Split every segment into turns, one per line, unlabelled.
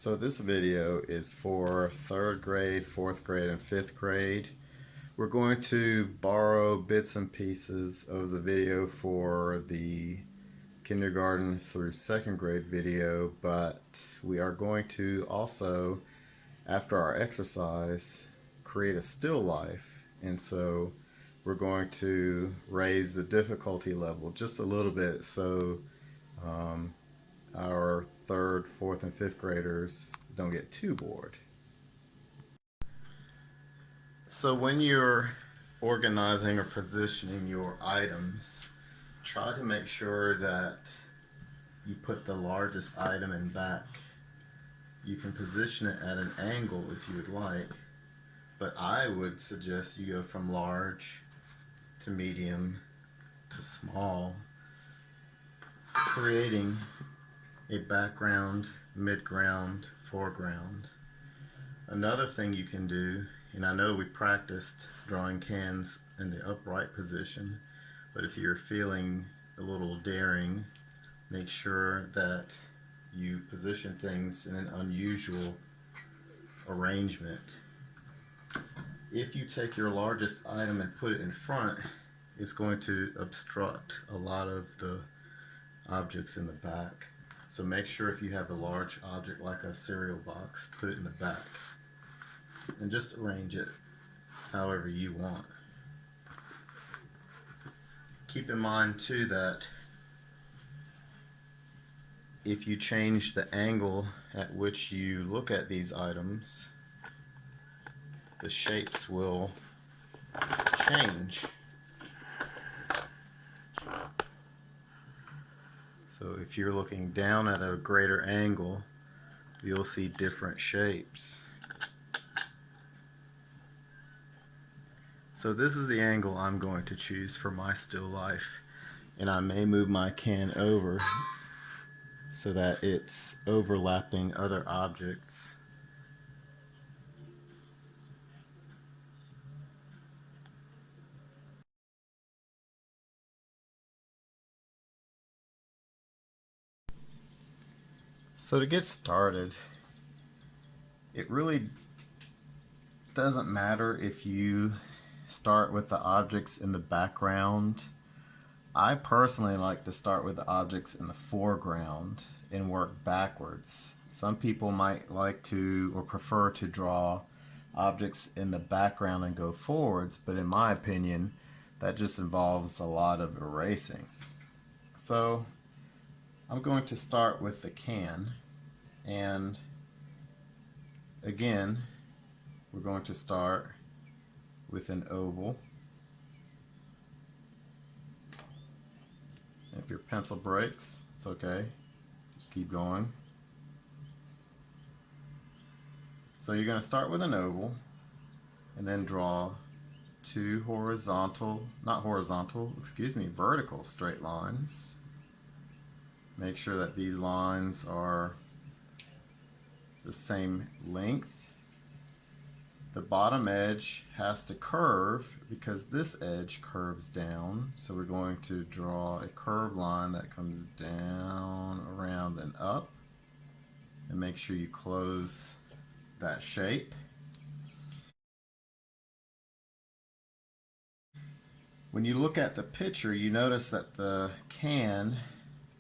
So this video is for 3rd grade, 4th grade, and 5th grade. We're going to borrow bits and pieces of the video for the kindergarten through 2nd grade video, but we are going to also, after our exercise, create a still life. And so we're going to raise the difficulty level just a little bit so our 3rd, 4th, and 5th graders don't get too bored. So when you're organizing or positioning your items, try to make sure that you put the largest item in back. You can position it at an angle if you would like, but I would suggest you go from large to medium to small, creating a background, midground, foreground. Another thing you can do, and I know we practiced drawing cans in the upright position, but if you're feeling a little daring, make sure that you position things in an unusual arrangement. If you take your largest item and put it in front, it's going to obstruct a lot of the objects in the back. So make sure if you have a large object like a cereal box, put it in the back. And just arrange it however you want. Keep in mind too that if you change the angle at which you look at these items, the shapes will change. So if you're looking down at a greater angle, you'll see different shapes. So this is the angle I'm going to choose for my still life, and I may move my can over so that it's overlapping other objects. So to get started, it really doesn't matter if you start with the objects in the background. I personally like to start with the objects in the foreground and work backwards. Some people might like to or prefer to draw objects in the background and go forwards, but in my opinion, that just involves a lot of erasing. So I'm going to start with the can, and again, we're going to start with an oval. If your pencil breaks, it's okay. Just keep going. So you're going to start with an oval and then draw two vertical straight lines. Make sure that these lines are the same length. The bottom edge has to curve because this edge curves down. So we're going to draw a curved line that comes down, around, and up. And make sure you close that shape. When you look at the picture, you notice that the can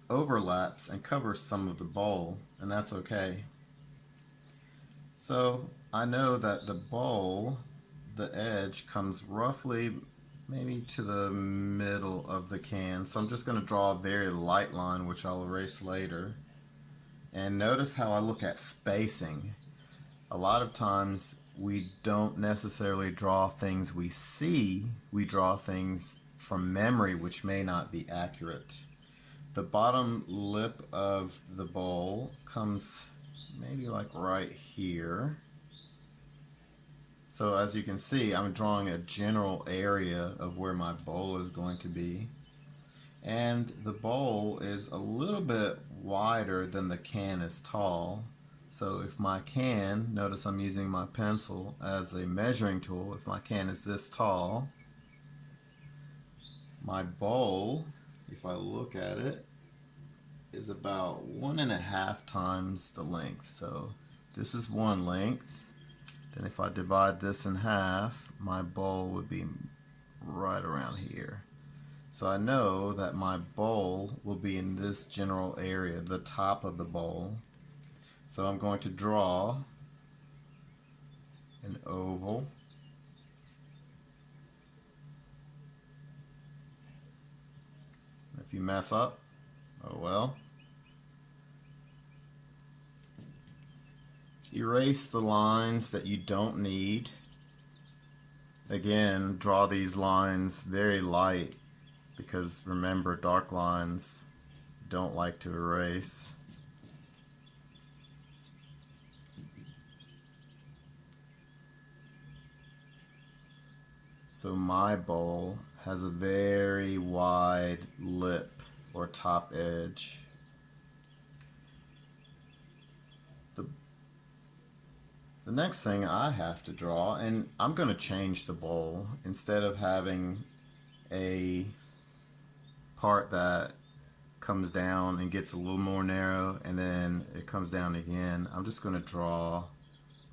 overlaps and covers some of the bowl, and that's okay. So I know that the bowl, the edge comes roughly maybe to the middle of the can, so I'm just going to draw a very light line which I'll erase later. And notice how I look at spacing. A lot of times we don't necessarily draw things we see, we draw things from memory which may not be accurate. The bottom lip of the bowl comes maybe like right here. So as you can see, I'm drawing a general area of where my bowl is going to be. And the bowl is a little bit wider than the can is tall. So if my can, notice I'm using my pencil as a measuring tool, if my can is this tall, my bowl, if I look at it, is about 1.5 times the length. So This is one length. Then if I divide this in half, my bowl would be right around here. So I know that my bowl will be in this general area, the top of the bowl. So I'm going to draw an oval. If you mess up, oh well. Erase the lines that you don't need. Again, draw these lines very light because remember, dark lines don't like to erase. So my bowl has a very wide lip or top edge. The next thing I have to draw, and I'm going to change the bowl. Instead of having a part that comes down and gets a little more narrow and then it comes down again, I'm just going to draw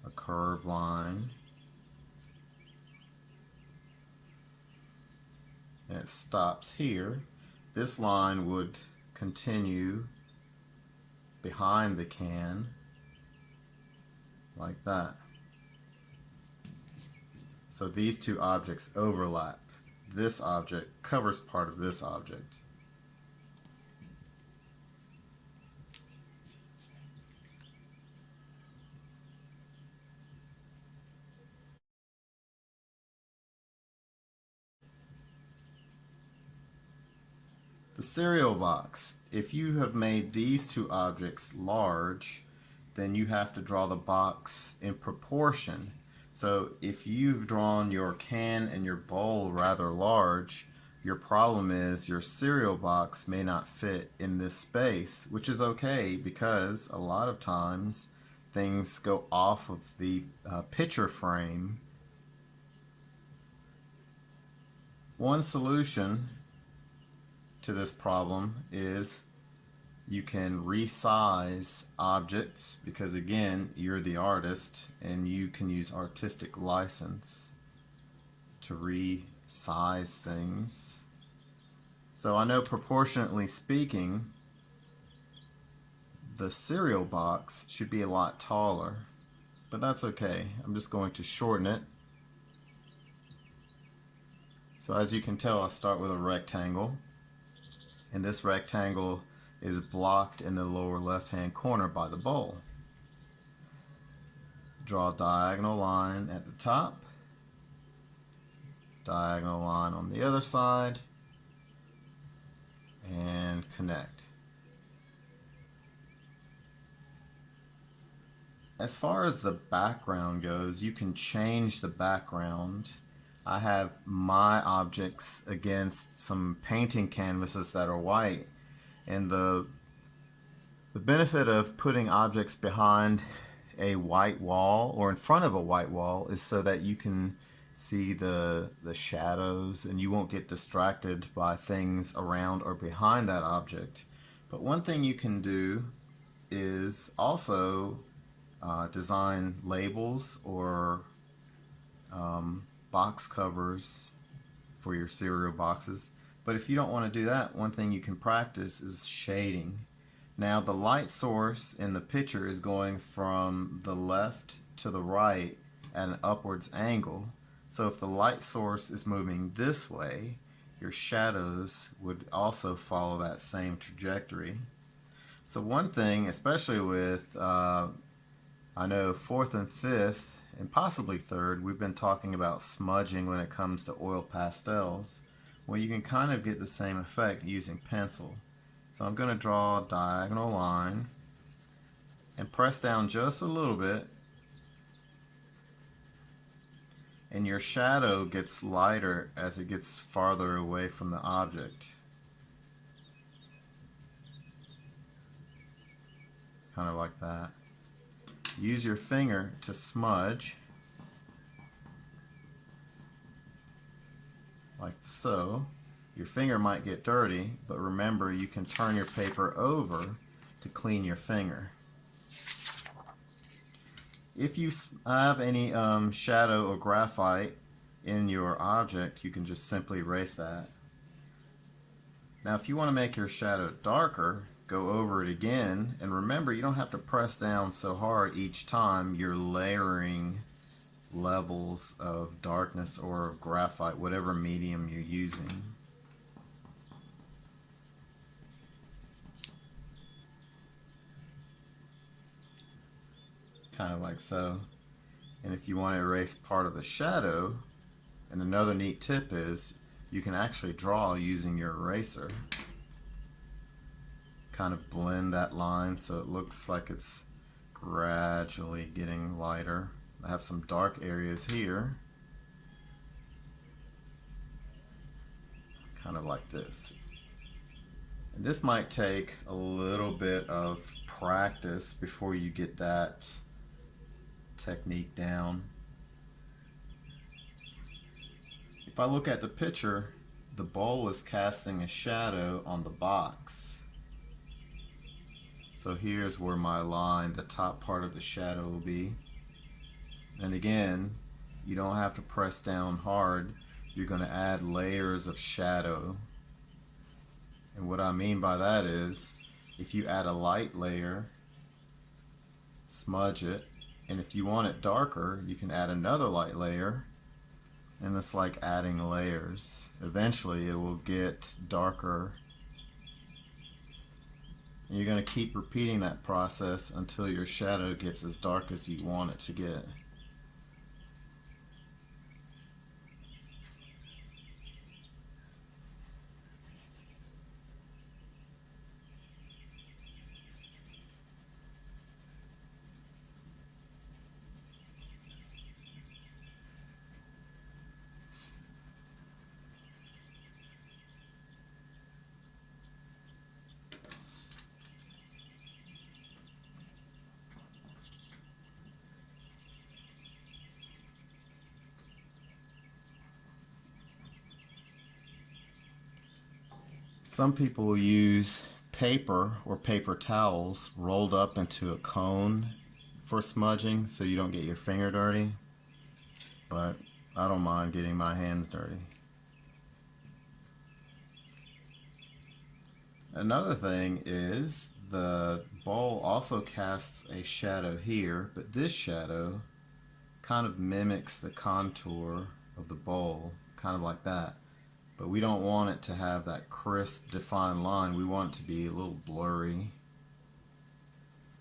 a curved line. And it stops here. This line would continue behind the can like that. So these two objects overlap. This object covers part of this object. The cereal box. If you have made these two objects large, then you have to draw the box in proportion. So if you've drawn your can and your bowl rather large, your problem is your cereal box may not fit in this space, which is okay because a lot of times things go off of the picture frame. One solution to this problem is you can resize objects because again you're the artist and you can use artistic license to resize things. So I know proportionately speaking the cereal box should be a lot taller, but that's okay. I'm just going to shorten it. So as you can tell, I start with a rectangle, and this rectangle is blocked in the lower left hand corner by the bowl. Draw a diagonal line at the top, diagonal line on the other side, and connect. As far as the background goes, you can change the background. I have my objects against some painting canvases that are white. And the benefit of putting objects behind a white wall or in front of a white wall is so that you can see the shadows and you won't get distracted by things around or behind that object. But one thing you can do is also design labels or box covers for your cereal boxes. But if you don't want to do that, one thing you can practice is shading. Now the light source in the picture is going from the left to the right at an upwards angle. So if the light source is moving this way, your shadows would also follow that same trajectory. So one thing, especially with I know 4th and 5th and possibly 3rd, we've been talking about smudging when it comes to oil pastels. Well, you can kind of get the same effect using pencil. So I'm going to draw a diagonal line and press down just a little bit, and your shadow gets lighter as it gets farther away from the object. Kind of like that. Use your finger to smudge, like so. Your finger might get dirty, but remember you can turn your paper over to clean your finger. If you have any shadow or graphite in your object, you can just simply erase that. Now if you want to make your shadow darker, go over it again, and remember you don't have to press down so hard each time you're layering levels of darkness or graphite, whatever medium you're using. Kind of like so. And if you want to erase part of the shadow, and another neat tip is you can actually draw using your eraser. Kind of blend that line so it looks like it's gradually getting lighter. I have some dark areas here, kind of like this. And this might take a little bit of practice before you get that technique down. If I look at the picture, the bowl is casting a shadow on the box. So here's where my line, the top part of the shadow, will be. And again, you don't have to press down hard. You're going to add layers of shadow. And what I mean by that is, if you add a light layer, smudge it, and if you want it darker, you can add another light layer, and it's like adding layers. Eventually it will get darker, and you're going to keep repeating that process until your shadow gets as dark as you want it to get. Some people use paper or paper towels rolled up into a cone for smudging so you don't get your finger dirty, but I don't mind getting my hands dirty. Another thing is the bowl also casts a shadow here, but this shadow kind of mimics the contour of the bowl, kind of like that. But we don't want it to have that crisp, defined line. We want it to be a little blurry.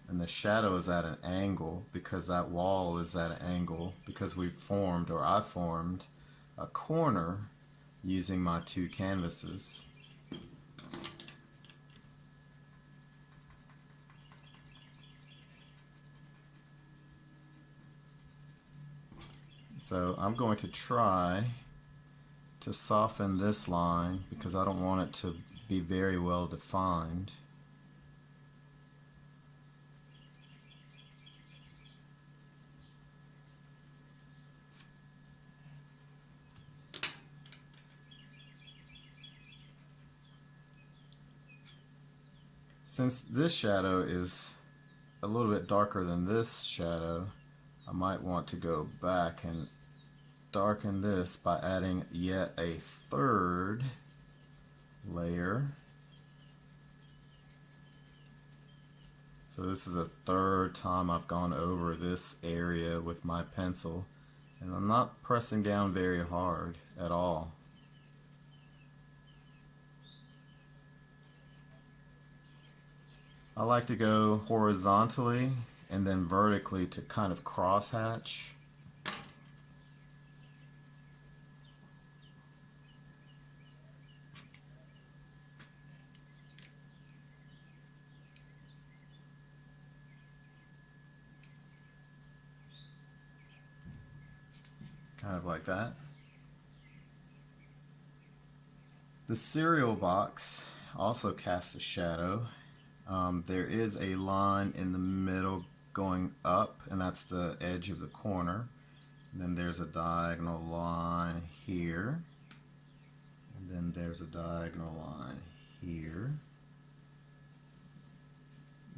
And the shadow is at an angle because that wall is at an angle because we've formed, or I formed, a corner using my two canvases. So I'm going to try to soften this line because I don't want it to be very well defined. Since this shadow is a little bit darker than this shadow, I might want to go back and darken this by adding yet a third layer. So this is the third time I've gone over this area with my pencil, and I'm not pressing down very hard at all. I like to go horizontally and then vertically to kind of crosshatch. Kind of like that. The cereal box also casts a shadow. There is a line in the middle going up, and that's the edge of the corner. And then there's a diagonal line here. And then there's a diagonal line here.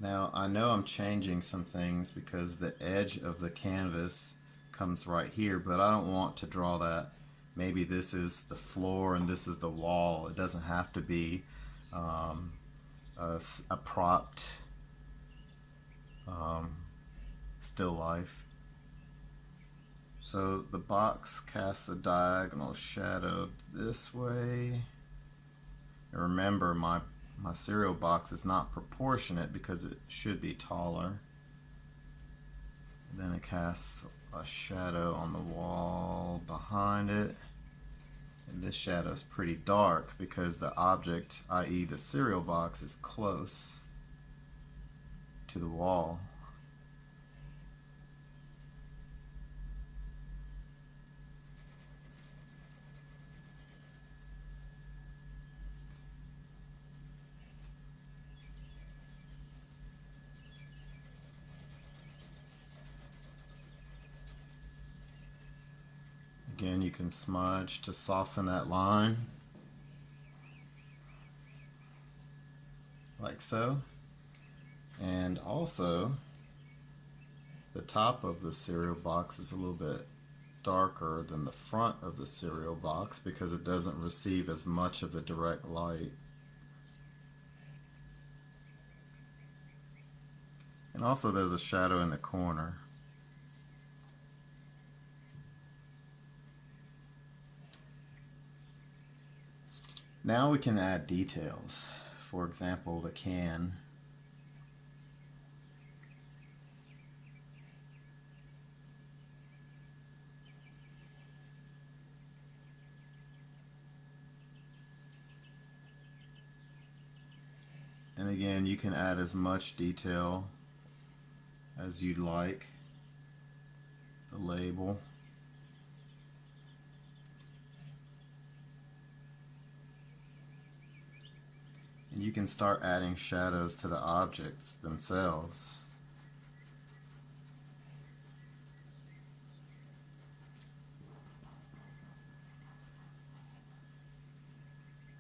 Now I know I'm changing some things because the edge of the canvas comes right here, but I don't want to draw that. Maybe this is the floor and this is the wall. It doesn't have to be um, a propped um, still life. So the box casts a diagonal shadow this way. And remember, my cereal box is not proportionate because it should be taller. And then it casts a shadow on the wall behind it. And this shadow is pretty dark because the object, i.e. the cereal box, is close to the wall. Again, you can smudge to soften that line, like so. And also, the top of the cereal box is a little bit darker than the front of the cereal box because it doesn't receive as much of the direct light. And also there's a shadow in the corner. Now we can add details. For example, the can. And again, you can add as much detail as you'd like. The label. And you can start adding shadows to the objects themselves.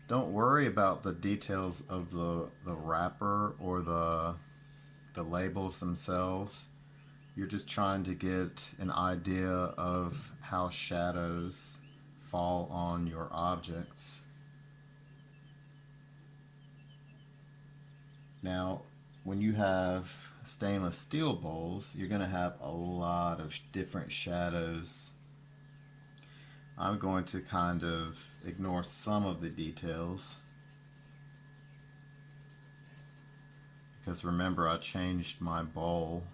Don't worry about the details of the wrapper or the labels themselves. You're just trying to get an idea of how shadows fall on your objects. Now, when you have stainless steel bowls, you're going to have a lot of different shadows. I'm going to kind of ignore some of the details because remember, I changed my bowl.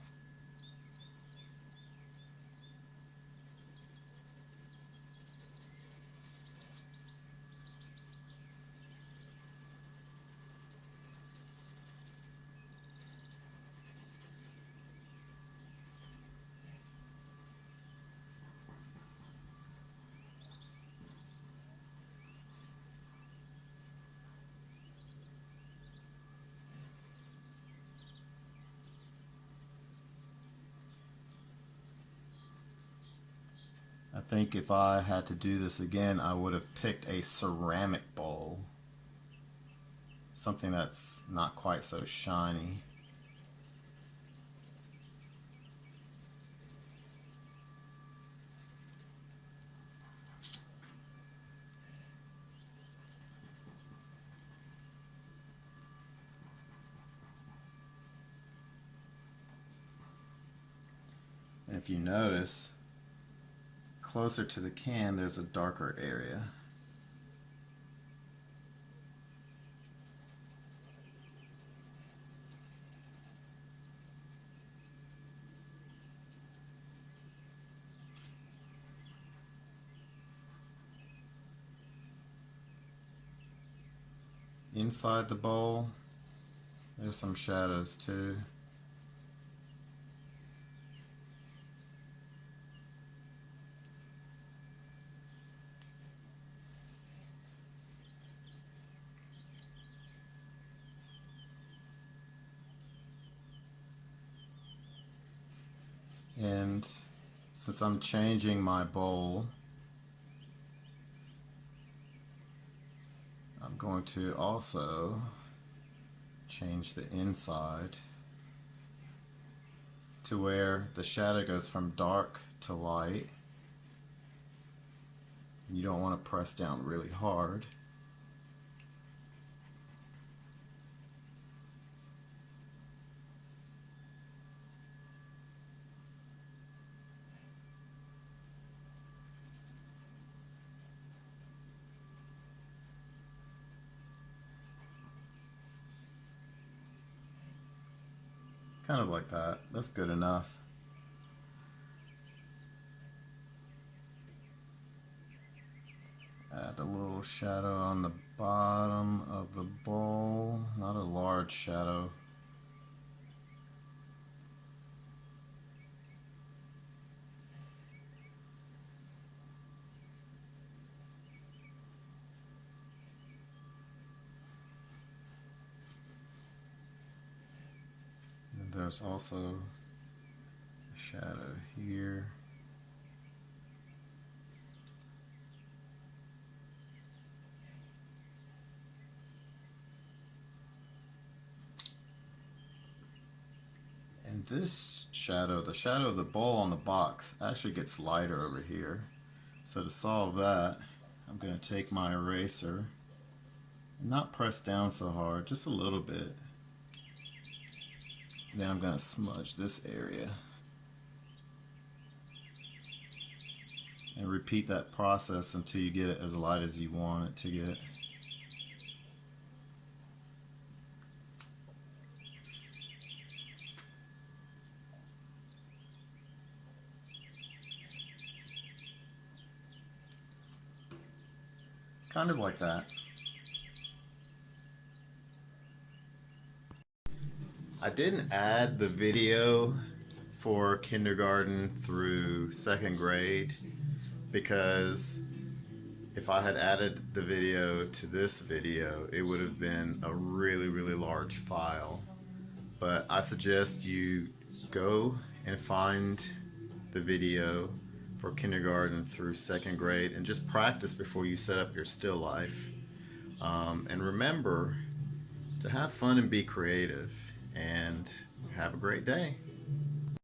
I think if I had to do this again, I would have picked a ceramic bowl. Something that's not quite so shiny. And if you notice, closer to the can, there's a darker area. Inside the bowl, there's some shadows too. And since I'm changing my bowl, I'm going to also change the inside. to where the shadow goes from dark to light. You don't want to press down really hard. Kind of like that. That's good enough. Add a little shadow on the bottom of the bowl. Not a large shadow. And there's also a shadow here. And this shadow, the shadow of the bowl on the box, actually gets lighter over here. So to solve that, I'm going to take my eraser and not press down so hard, just a little bit. Then I'm going to smudge this area. And repeat that process until you get it as light as you want it to get. Kind of like that. I didn't add the video for kindergarten through second grade because if I had added the video to this video, it would have been a really, really large file. But I suggest you go and find the video for kindergarten through second grade and just practice before you set up your still life. And remember to have fun and be creative, and have a great day.